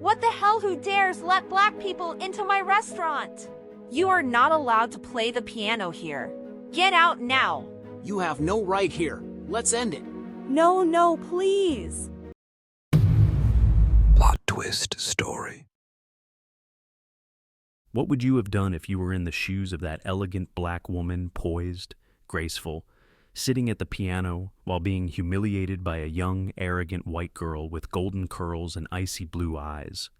What the hell? Who dares let black people into my restaurant? You are not allowed to play the piano here. Get out now. You have no right here. Let's end it. No, please. Plot twist story. What would you have done if you were in the shoes of that elegant black woman, poised, graceful, sitting at the piano while being humiliated by a young, arrogant white girl with golden curls and icy blue eyes?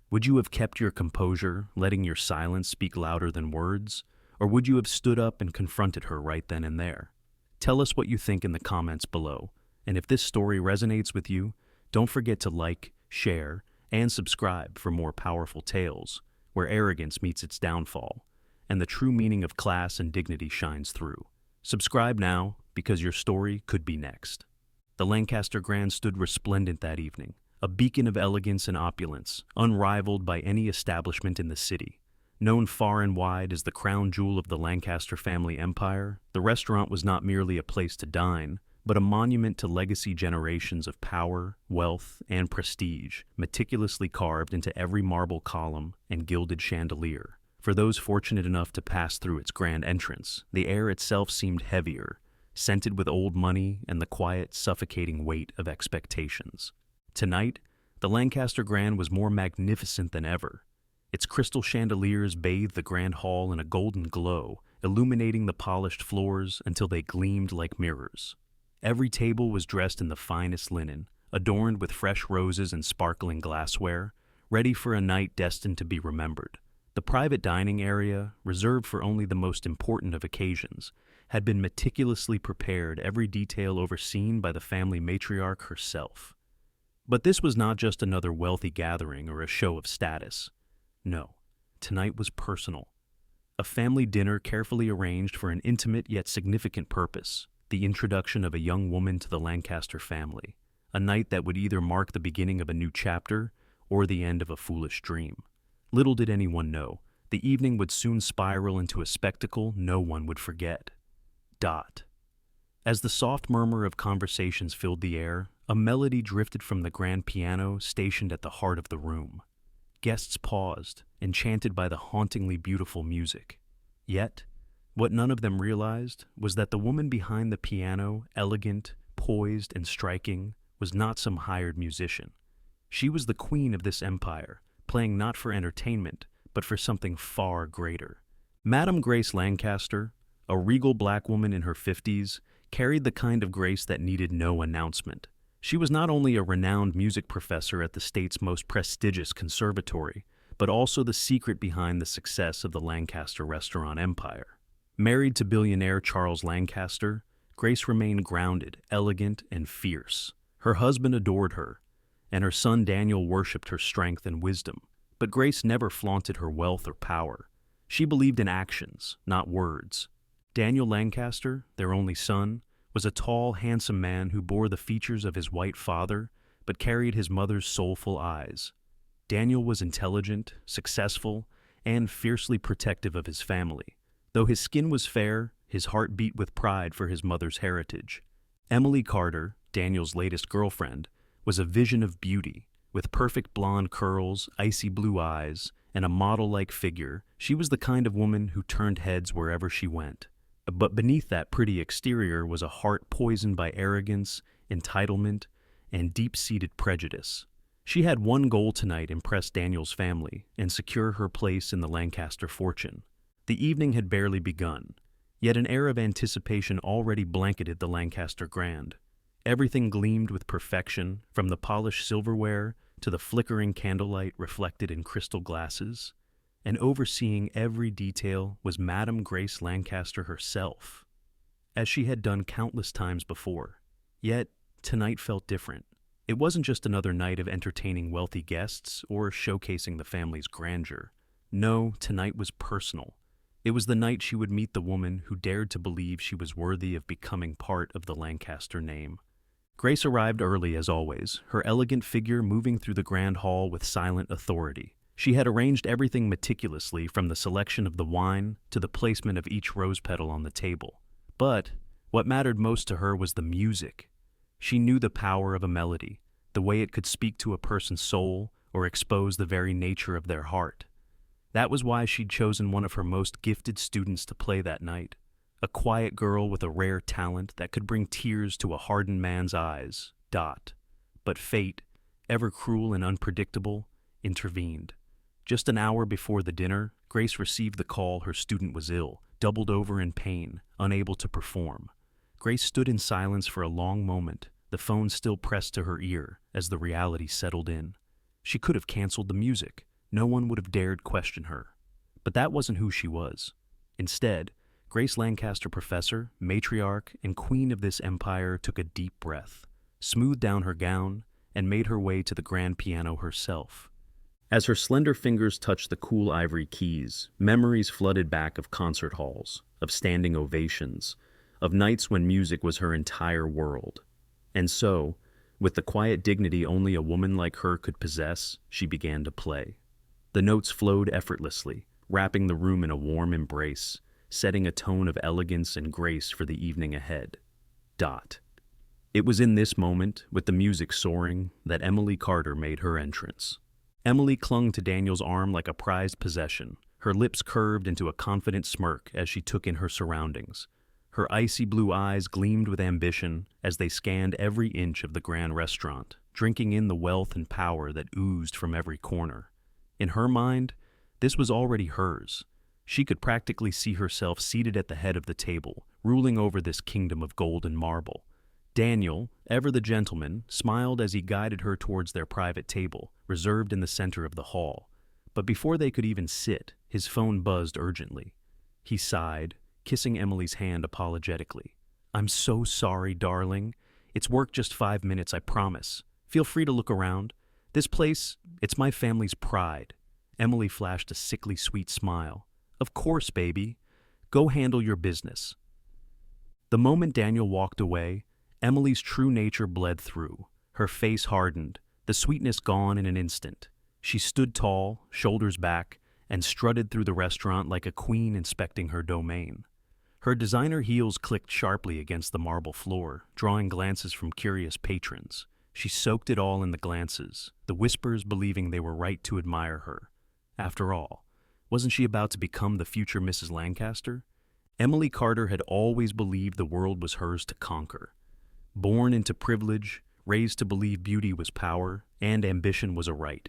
Would you have kept your composure, letting your silence speak louder than words? Or would you have stood up and confronted her right then and there? Tell us what you think in the comments below. And if this story resonates with you, don't forget to like, share, and subscribe for more powerful tales where arrogance meets its downfall and the true meaning of class and dignity shines through. Subscribe now, because your story could be next. The Lancaster Grand stood resplendent that evening, a beacon of elegance and opulence, unrivaled by any establishment in the city. Known far and wide as the crown jewel of the Lancaster family empire, the restaurant was not merely a place to dine, but a monument to legacy generations of power, wealth, and prestige, meticulously carved into every marble column and gilded chandelier. For those fortunate enough to pass through its grand entrance, the air itself seemed heavier, scented with old money and the quiet, suffocating weight of expectations. Tonight, the Lancaster Grand was more magnificent than ever. Its crystal chandeliers bathed the grand hall in a golden glow, illuminating the polished floors until they gleamed like mirrors. Every table was dressed in the finest linen, adorned with fresh roses and sparkling glassware, ready for a night destined to be remembered. The private dining area, reserved for only the most important of occasions, had been meticulously prepared, every detail overseen by the family matriarch herself. But this was not just another wealthy gathering or a show of status. No, tonight was personal. A family dinner carefully arranged for an intimate yet significant purpose, the introduction of a young woman to the Lancaster family, a night that would either mark the beginning of a new chapter or the end of a foolish dream. Little did anyone know, the evening would soon spiral into a spectacle no one would forget. As the soft murmur of conversations filled the air, a melody drifted from the grand piano stationed at the heart of the room. Guests paused, enchanted by the hauntingly beautiful music. Yet, what none of them realized was that the woman behind the piano, elegant, poised, and striking, was not some hired musician. She was the queen of this empire, playing not for entertainment, but for something far greater. Madame Grace Lancaster, a regal black woman in her 50s, carried the kind of grace that needed no announcement. She was not only a renowned music professor at the state's most prestigious conservatory, but also the secret behind the success of the Lancaster restaurant empire. Married to billionaire Charles Lancaster, Grace remained grounded, elegant, and fierce. Her husband adored her, and her son Daniel worshipped her strength and wisdom. But Grace never flaunted her wealth or power. She believed in actions, not words. Daniel Lancaster, their only son, was a tall, handsome man who bore the features of his white father, but carried his mother's soulful eyes. Daniel was intelligent, successful, and fiercely protective of his family. Though his skin was fair, his heart beat with pride for his mother's heritage. Emily Carter, Daniel's latest girlfriend, was a vision of beauty. With perfect blonde curls, icy blue eyes, and a model-like figure, she was the kind of woman who turned heads wherever she went. But beneath that pretty exterior was a heart poisoned by arrogance, entitlement, and deep-seated prejudice. She had one goal tonight: impress Daniel's family and secure her place in the Lancaster fortune. The evening had barely begun, yet an air of anticipation already blanketed the Lancaster Grand. Everything gleamed with perfection, from the polished silverware to the flickering candlelight reflected in crystal glasses, and overseeing every detail was Madame Grace Lancaster herself, as she had done countless times before. Yet, tonight felt different. It wasn't just another night of entertaining wealthy guests or showcasing the family's grandeur. No, tonight was personal. It was the night she would meet the woman who dared to believe she was worthy of becoming part of the Lancaster name. Grace arrived early as always, her elegant figure moving through the grand hall with silent authority. She had arranged everything meticulously, from the selection of the wine to the placement of each rose petal on the table. But what mattered most to her was the music. She knew the power of a melody, the way it could speak to a person's soul or expose the very nature of their heart. That was why she'd chosen one of her most gifted students to play that night, a quiet girl with a rare talent that could bring tears to a hardened man's eyes. But fate, ever cruel and unpredictable, intervened. Just an hour before the dinner, Grace received the call her student was ill, doubled over in pain, unable to perform. Grace stood in silence for a long moment, the phone still pressed to her ear as the reality settled in. She could have canceled the music. No one would have dared question her. But that wasn't who she was. Instead, Grace Lancaster, professor, matriarch, and queen of this empire, took a deep breath, smoothed down her gown, and made her way to the grand piano herself. As her slender fingers touched the cool ivory keys, memories flooded back of concert halls, of standing ovations, of nights when music was her entire world. And so, with the quiet dignity only a woman like her could possess, she began to play. The notes flowed effortlessly, wrapping the room in a warm embrace, setting a tone of elegance and grace for the evening ahead. It was in this moment, with the music soaring, that Emily Carter made her entrance. Emily clung to Daniel's arm like a prized possession, her lips curved into a confident smirk as she took in her surroundings. Her icy blue eyes gleamed with ambition as they scanned every inch of the grand restaurant, drinking in the wealth and power that oozed from every corner. In her mind, this was already hers. She could practically see herself seated at the head of the table, ruling over this kingdom of gold and marble. Daniel, ever the gentleman, smiled as he guided her towards their private table, reserved in the center of the hall. But before they could even sit, his phone buzzed urgently. He sighed, kissing Emily's hand apologetically. "I'm so sorry, darling. It's work just 5 minutes, I promise. Feel free to look around. This place, it's my family's pride." Emily flashed a sickly sweet smile. "Of course, baby. Go handle your business." The moment Daniel walked away, Emily's true nature bled through. Her face hardened, the sweetness gone in an instant. She stood tall, shoulders back, and strutted through the restaurant like a queen inspecting her domain. Her designer heels clicked sharply against the marble floor, drawing glances from curious patrons. She soaked it all in the glances, the whispers believing they were right to admire her. After all, wasn't she about to become the future Mrs. Lancaster? Emily Carter had always believed the world was hers to conquer. Born into privilege, raised to believe beauty was power, and ambition was a right.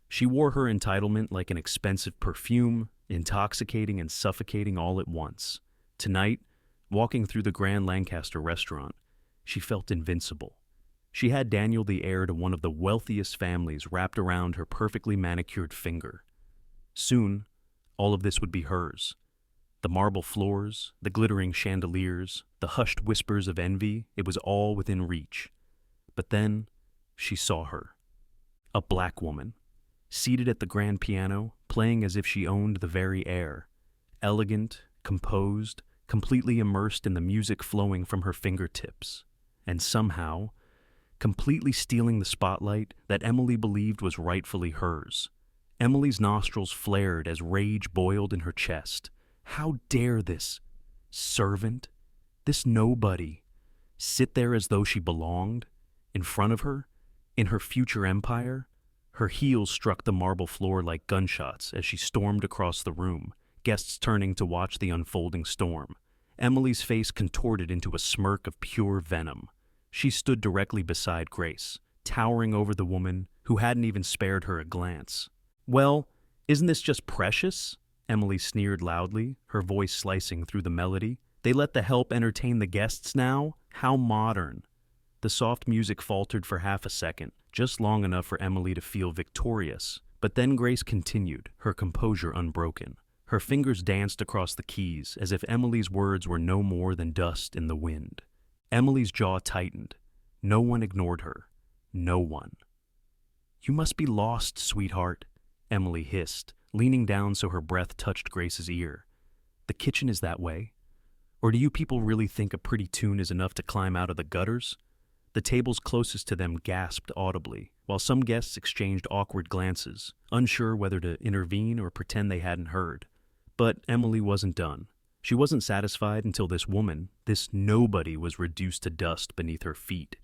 She wore her entitlement like an expensive perfume, intoxicating and suffocating all at once. Tonight, walking through the Grand Lancaster restaurant, she felt invincible. She had Daniel, the heir to one of the wealthiest families, wrapped around her perfectly manicured finger. Soon, all of this would be hers. The marble floors, the glittering chandeliers, the hushed whispers of envy, it was all within reach. But then, she saw her. A black woman, seated at the grand piano, playing as if she owned the very air. Elegant, composed, completely immersed in the music flowing from her fingertips. And somehow, completely stealing the spotlight that Emily believed was rightfully hers. Emily's nostrils flared as rage boiled in her chest. How dare this servant, this nobody, sit there as though she belonged, in front of her, in her future empire? Her heels struck the marble floor like gunshots as she stormed across the room, guests turning to watch the unfolding storm. Emily's face contorted into a smirk of pure venom. She stood directly beside Grace, towering over the woman who hadn't even spared her a glance. "Well, isn't this just precious?" Emily sneered loudly, her voice slicing through the melody. "They let the help entertain the guests now? How modern." The soft music faltered for half a second, just long enough for Emily to feel victorious. But then Grace continued, her composure unbroken. Her fingers danced across the keys as if Emily's words were no more than dust in the wind. Emily's jaw tightened. No one ignored her. No one. "You must be lost, sweetheart," Emily hissed, leaning down so her breath touched Grace's ear. "The kitchen is that way. Or do you people really think a pretty tune is enough to climb out of the gutters?" The tables closest to them gasped audibly, while some guests exchanged awkward glances, unsure whether to intervene or pretend they hadn't heard. But Emily wasn't done. She wasn't satisfied until this woman, this nobody, was reduced to dust beneath her feet.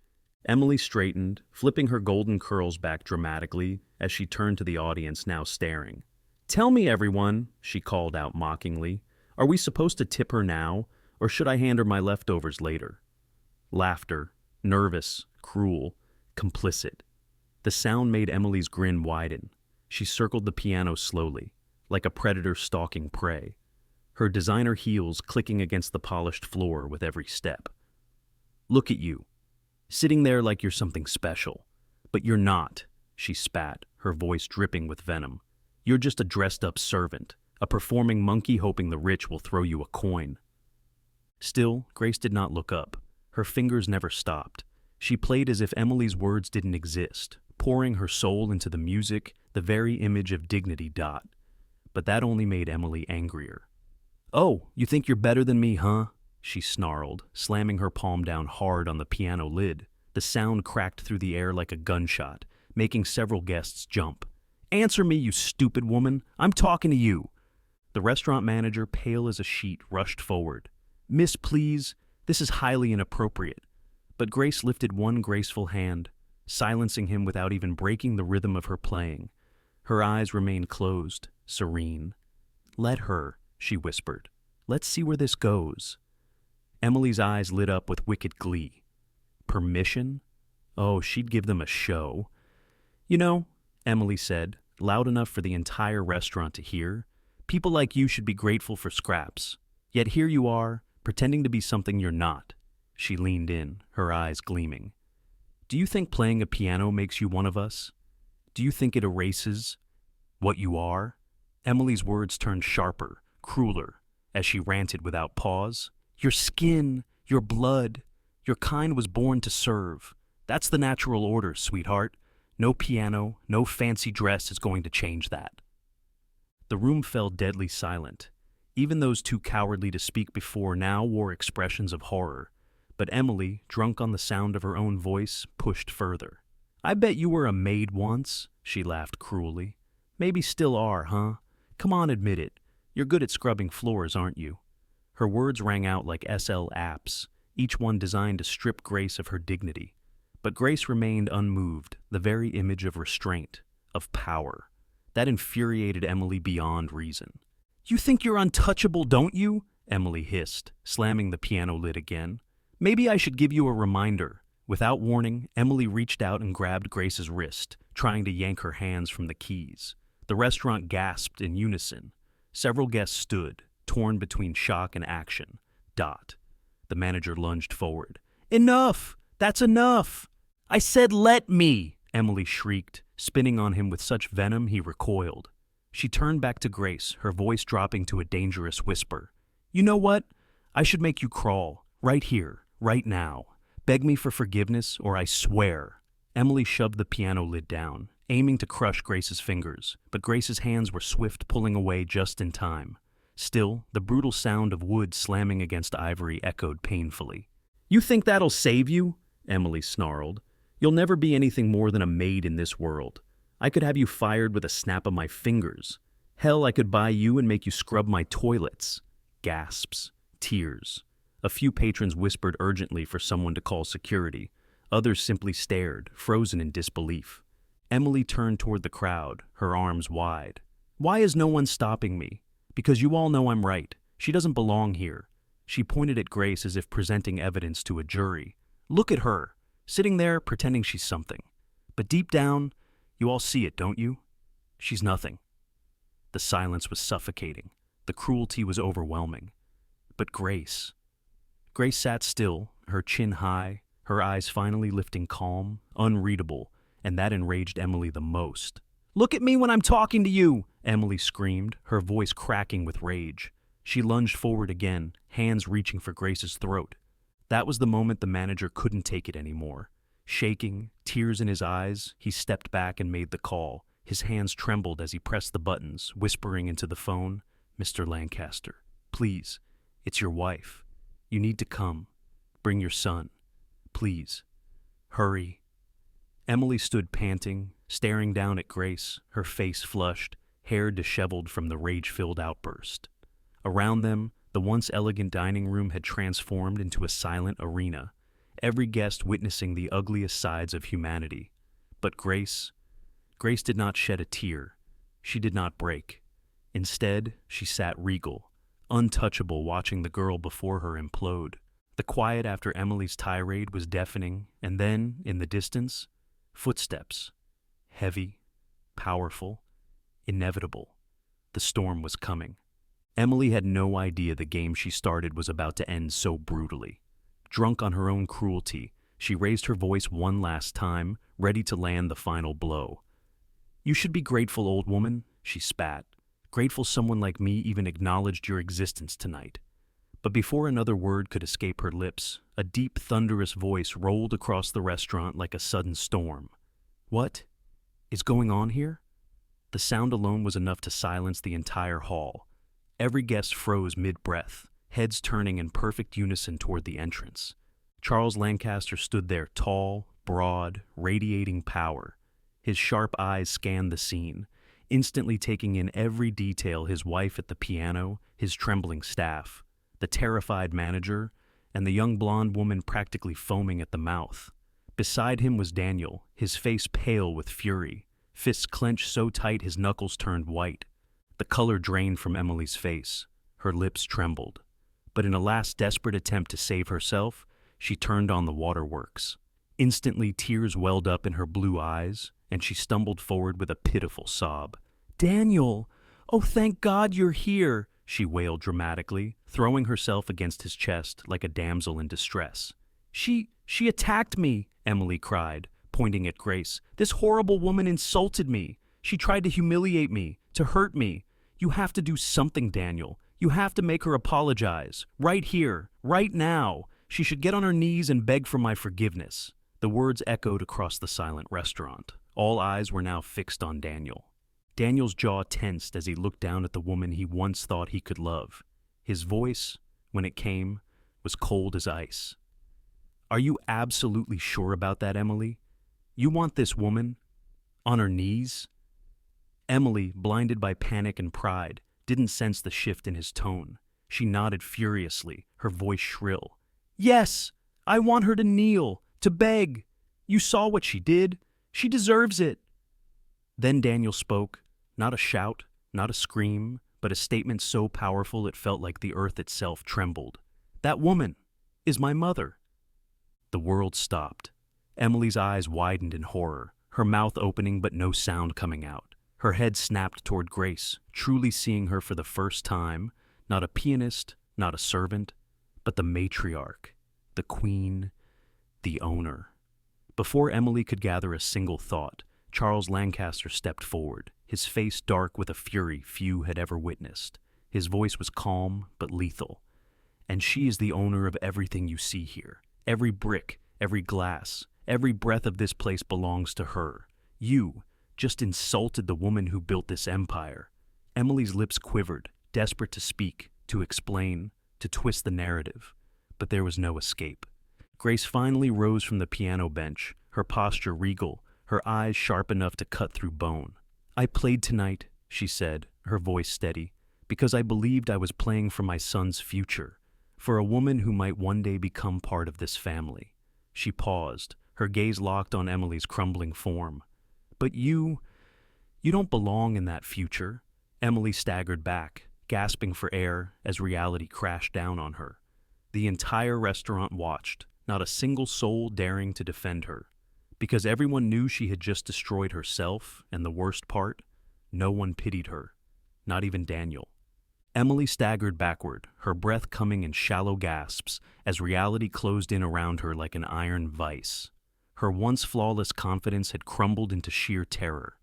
Emily straightened, flipping her golden curls back dramatically as she turned to the audience now staring. "Tell me, everyone," she called out mockingly, "are we supposed to tip her now, or should I hand her my leftovers later?" Laughter, nervous, cruel, complicit. The sound made Emily's grin widen. She circled the piano slowly, like a predator stalking prey, her designer heels clicking against the polished floor with every step. "Look at you, sitting there like you're something special. But you're not," she spat, her voice dripping with venom. "You're just a dressed-up servant, a performing monkey hoping the rich will throw you a coin." Still, Grace did not look up. Her fingers never stopped. She played as if Emily's words didn't exist, pouring her soul into the music, the very image of dignity. But that only made Emily angrier. "Oh, you think you're better than me, huh?" she snarled, slamming her palm down hard on the piano lid. The sound cracked through the air like a gunshot, making several guests jump. "Answer me, you stupid woman! I'm talking to you!" The restaurant manager, pale as a sheet, rushed forward. "Miss, please, this is highly inappropriate." But Grace lifted one graceful hand, silencing him without even breaking the rhythm of her playing. Her eyes remained closed, serene. "Let her," she whispered. "Let's see where this goes." Emily's eyes lit up with wicked glee. Permission? Oh, she'd give them a show. "You know," Emily said, loud enough for the entire restaurant to hear, "people like you should be grateful for scraps. Yet here you are, pretending to be something you're not." She leaned in, her eyes gleaming. "Do you think playing a piano makes you one of us? Do you think it erases what you are?" Emily's words turned sharper, crueler, as she ranted without pause. "Your skin, your blood, your kind was born to serve. That's the natural order, sweetheart. No piano, no fancy dress is going to change that." The room fell deadly silent. Even those too cowardly to speak before now wore expressions of horror. But Emily, drunk on the sound of her own voice, pushed further. "I bet you were a maid once," she laughed cruelly. "Maybe still are, huh? Come on, admit it. You're good at scrubbing floors, aren't you?" Her words rang out like SL apps, each one designed to strip Grace of her dignity. But Grace remained unmoved, the very image of restraint, of power. That infuriated Emily beyond reason. "You think you're untouchable, don't you?" Emily hissed, slamming the piano lid again. "Maybe I should give you a reminder." Without warning, Emily reached out and grabbed Grace's wrist, trying to yank her hands from the keys. The restaurant gasped in unison. Several guests stood, torn between shock and action. The manager lunged forward. "Enough! That's enough!" "I said let me!" Emily shrieked, spinning on him with such venom he recoiled. She turned back to Grace, her voice dropping to a dangerous whisper. "You know what? I should make you crawl, right here, right now. Beg me for forgiveness, or I swear." Emily shoved the piano lid down, aiming to crush Grace's fingers, but Grace's hands were swift, pulling away just in time. Still, the brutal sound of wood slamming against ivory echoed painfully. "You think that'll save you?" Emily snarled. "You'll never be anything more than a maid in this world. I could have you fired with a snap of my fingers. Hell, I could buy you and make you scrub my toilets." Gasps. Tears. A few patrons whispered urgently for someone to call security. Others simply stared, frozen in disbelief. Emily turned toward the crowd, her arms wide. "Why is no one stopping me? Because you all know I'm right. She doesn't belong here." She pointed at Grace as if presenting evidence to a jury. "Look at her, sitting there pretending she's something. But deep down, you all see it, don't you? She's nothing." The silence was suffocating. The cruelty was overwhelming. But Grace sat still, her chin high, her eyes finally lifting calm, unreadable, and that enraged Emily the most. "Look at me when I'm talking to you!" Emily screamed, her voice cracking with rage. She lunged forward again, hands reaching for Grace's throat. That was the moment the manager couldn't take it anymore. Shaking, tears in his eyes, he stepped back and made the call. His hands trembled as he pressed the buttons, whispering into the phone, "Mr. Lancaster, please, it's your wife. You need to come. Bring your son. Please. Hurry." Emily stood panting, staring down at Grace, her face flushed, hair disheveled from the rage-filled outburst. Around them, the once elegant dining room had transformed into a silent arena. every guest witnessing the ugliest sides of humanity. But Grace did not shed a tear. She did not break. Instead, she sat regal, untouchable, watching the girl before her implode. The quiet after Emily's tirade was deafening, and then, in the distance, footsteps. Heavy, powerful, inevitable. The storm was coming. Emily had no idea the game she started was about to end so brutally. Drunk on her own cruelty, she raised her voice one last time, ready to land the final blow. "You should be grateful, old woman," she spat. "Grateful someone like me even acknowledged your existence tonight." But before another word could escape her lips, a deep, thunderous voice rolled across the restaurant like a sudden storm. "What is going on here?" The sound alone was enough to silence the entire hall. Every guest froze mid-breath, heads turning in perfect unison toward the entrance. Charles Lancaster stood there, tall, broad, radiating power. His sharp eyes scanned the scene, instantly taking in every detail: his wife at the piano, his trembling staff, the terrified manager, and the young blonde woman practically foaming at the mouth. Beside him was Daniel, his face pale with fury, fists clenched so tight his knuckles turned white. The color drained from Emily's face. Her lips trembled. But in a last desperate attempt to save herself, she turned on the waterworks. Instantly, tears welled up in her blue eyes, and she stumbled forward with a pitiful sob. "Daniel! Oh, thank God you're here!" she wailed dramatically, throwing herself against his chest like a damsel in distress. She attacked me," Emily cried, pointing at Grace. "This horrible woman insulted me. She tried to humiliate me, to hurt me. You have to do something, Daniel. You have to make her apologize. Right here, right now. She should get on her knees and beg for my forgiveness." The words echoed across the silent restaurant. All eyes were now fixed on Daniel. Daniel's jaw tensed as he looked down at the woman he once thought he could love. His voice, when it came, was cold as ice. "Are you absolutely sure about that, Emily? You want this woman on her knees?" Emily, blinded by panic and pride, didn't sense the shift in his tone. She nodded furiously, her voice shrill. "Yes, I want her to kneel, to beg. You saw what she did. She deserves it." Then Daniel spoke, not a shout, not a scream, but a statement so powerful it felt like the earth itself trembled. "That woman is my mother." The world stopped. Emily's eyes widened in horror, her mouth opening but no sound coming out. Her head snapped toward Grace, truly seeing her for the first time, not a pianist, not a servant, but the matriarch, the queen, the owner. Before Emily could gather a single thought, Charles Lancaster stepped forward, his face dark with a fury few had ever witnessed. His voice was calm but lethal. "And she is the owner of everything you see here. Every brick, every glass, every breath of this place belongs to her. You just insulted the woman who built this empire." Emily's lips quivered, desperate to speak, to explain, to twist the narrative. But there was no escape. Grace finally rose from the piano bench, her posture regal, her eyes sharp enough to cut through bone. "I played tonight," she said, her voice steady, "because I believed I was playing for my son's future, for a woman who might one day become part of this family." She paused, her gaze locked on Emily's crumbling form. "But you don't belong in that future." Emily staggered back, gasping for air as reality crashed down on her. The entire restaurant watched, not a single soul daring to defend her. Because everyone knew she had just destroyed herself, and the worst part, no one pitied her, not even Daniel. Emily staggered backward, her breath coming in shallow gasps as reality closed in around her like an iron vice. Her once flawless confidence had crumbled into sheer terror.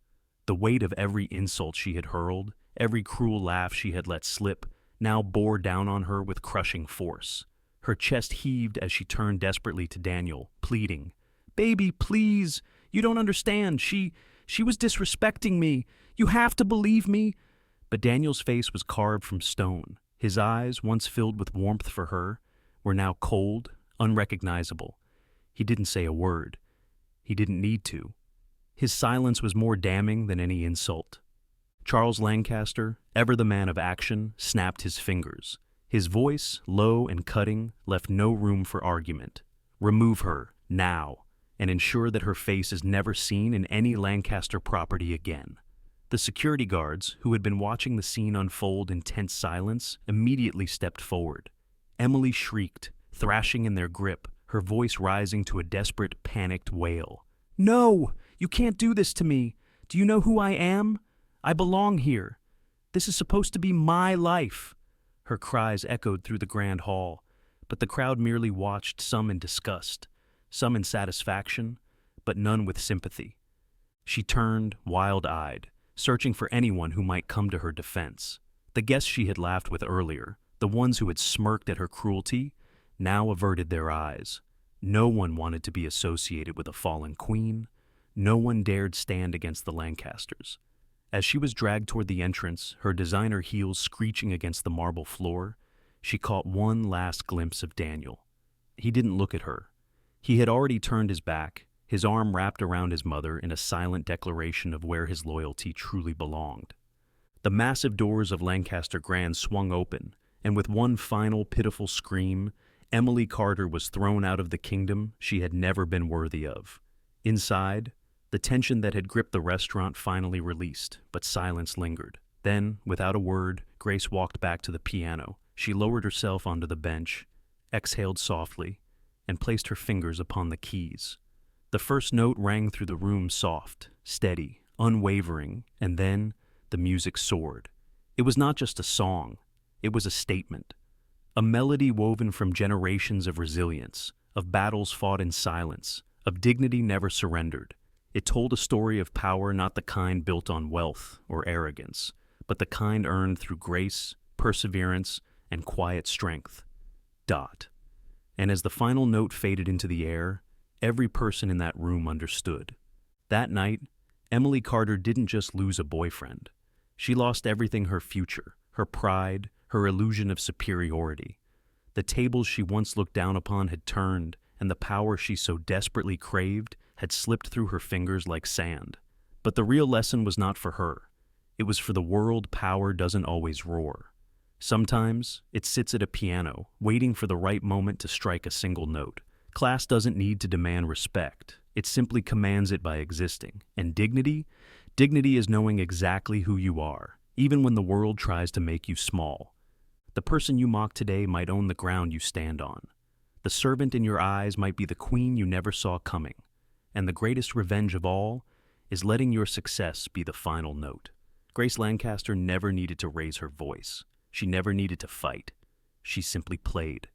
The weight of every insult she had hurled, every cruel laugh she had let slip, now bore down on her with crushing force. Her chest heaved as she turned desperately to Daniel, pleading, "Baby, please, you don't understand. She was disrespecting me. You have to believe me." But Daniel's face was carved from stone. His eyes, once filled with warmth for her, were now cold, unrecognizable. He didn't say a word. He didn't need to. His silence was more damning than any insult. Charles Lancaster, ever the man of action, snapped his fingers. His voice, low and cutting, left no room for argument. Remove her, now, and ensure that her face is never seen in any Lancaster property again. The security guards, who had been watching the scene unfold in tense silence, immediately stepped forward. Emily shrieked, thrashing in their grip, her voice rising to a desperate, panicked wail. "No! You can't do this to me! Do you know who I am? I belong here. This is supposed to be my life." Her cries echoed through the grand hall, but the crowd merely watched, some in disgust, some in satisfaction, but none with sympathy. She turned, wild-eyed, searching for anyone who might come to her defense. The guests she had laughed with earlier, the ones who had smirked at her cruelty, now averted their eyes. No one wanted to be associated with a fallen queen. No one dared stand against the Lancasters. As she was dragged toward the entrance, her designer heels screeching against the marble floor, she caught one last glimpse of Daniel. He didn't look at her. He had already turned his back, his arm wrapped around his mother in a silent declaration of where his loyalty truly belonged. The massive doors of Lancaster Grand swung open, and with one final pitiful scream, Emily Carter was thrown out of the kingdom she had never been worthy of. Inside, the tension that had gripped the restaurant finally released, but silence lingered. Then, without a word, Grace walked back to the piano. She lowered herself onto the bench, exhaled softly, and placed her fingers upon the keys. The first note rang through the room soft, steady, unwavering, and then the music soared. It was not just a song, it was a statement. A melody woven from generations of resilience, of battles fought in silence, of dignity never surrendered. It told a story of power not the kind built on wealth or arrogance, but the kind earned through grace, perseverance, and quiet strength. Dot. And as the final note faded into the air, every person in that room understood. That night, Emily Carter didn't just lose a boyfriend. She lost everything: her future, her pride, her illusion of superiority. The tables she once looked down upon had turned, and the power she so desperately craved had slipped through her fingers like sand. But the real lesson was not for her. It was for the world. Power doesn't always roar. Sometimes it sits at a piano, waiting for the right moment to strike a single note. Class doesn't need to demand respect. It simply commands it by existing. And dignity? Dignity is knowing exactly who you are, even when the world tries to make you small. The person you mock today might own the ground you stand on. The servant in your eyes might be the queen you never saw coming. And the greatest revenge of all is letting your success be the final note. Grace Lancaster never needed to raise her voice. She never needed to fight. She simply played.